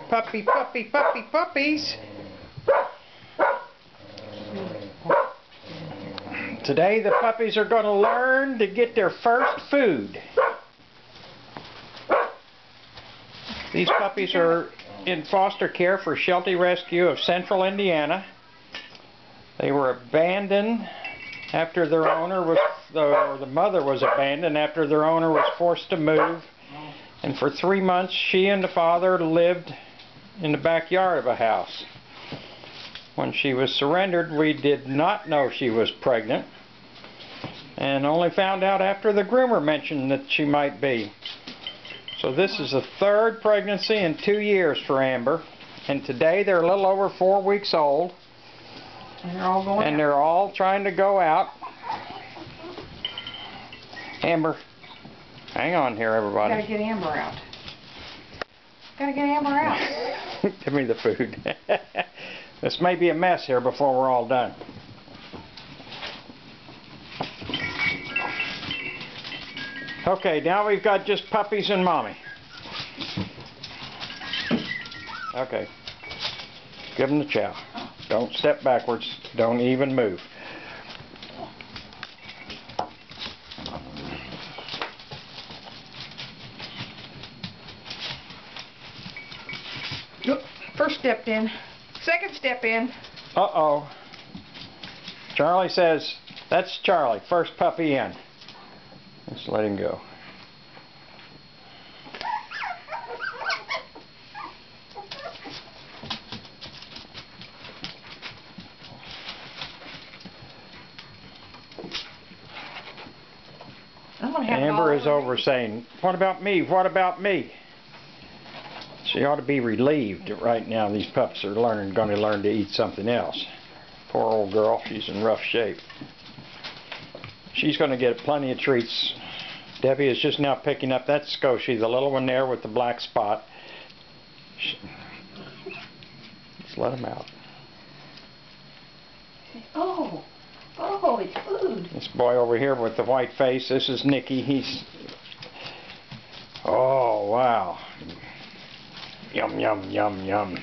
Puppies. Today the puppies are going to learn to get their first food. These puppies are in foster care for Sheltie Rescue of Central Indiana. They were abandoned after their owner was, or the mother was abandoned after their owner was forced to move. And for 3 months she and the father lived in the backyard of a house. When she was surrendered, we did not know she was pregnant, and only found out after the groomer mentioned that she might be. So this is the third pregnancy in 2 years for Amber, and today they're a little over 4 weeks old, and they're all trying to go out. Amber, hang on here, everybody. Gotta get Amber out. Gotta get Amber out. Give me the food. This may be a mess here before we're all done. Okay, now we've got just puppies and mommy. Okay. Give them the chow. Don't step backwards. Don't even move. First stepped in. Second step in. Uh-oh. Charlie says, that's Charlie. First puppy in. Let's let him go. Amber is over saying, what about me? What about me? She ought to be relieved right now. These pups are going to learn to eat something else. Poor old girl, she's in rough shape. She's going to get plenty of treats. Debbie is just now picking up that Scotia, the little one there with the black spot. Let's let him out. Oh, it's food. This boy over here with the white face, this is Nicky. He's... Oh, wow. Yum, yum, yum, yum.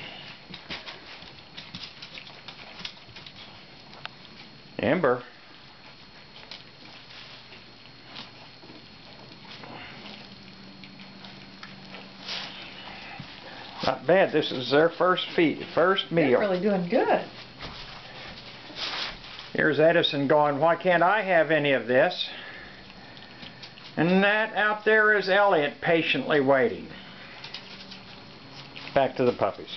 Amber. Not bad. This is their first meal. They're really doing good. Here's Edison going, why can't I have any of this? And that out there is Elliot patiently waiting. Back to the puppies.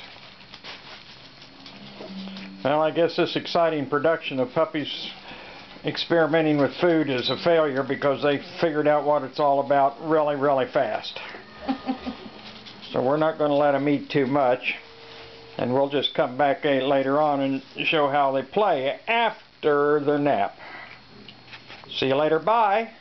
Well, I guess this exciting production of puppies experimenting with food is a failure because they figured out what it's all about really, really fast. So we're not going to let them eat too much, and we'll just come back later on and show how they play after their nap. See you later. Bye.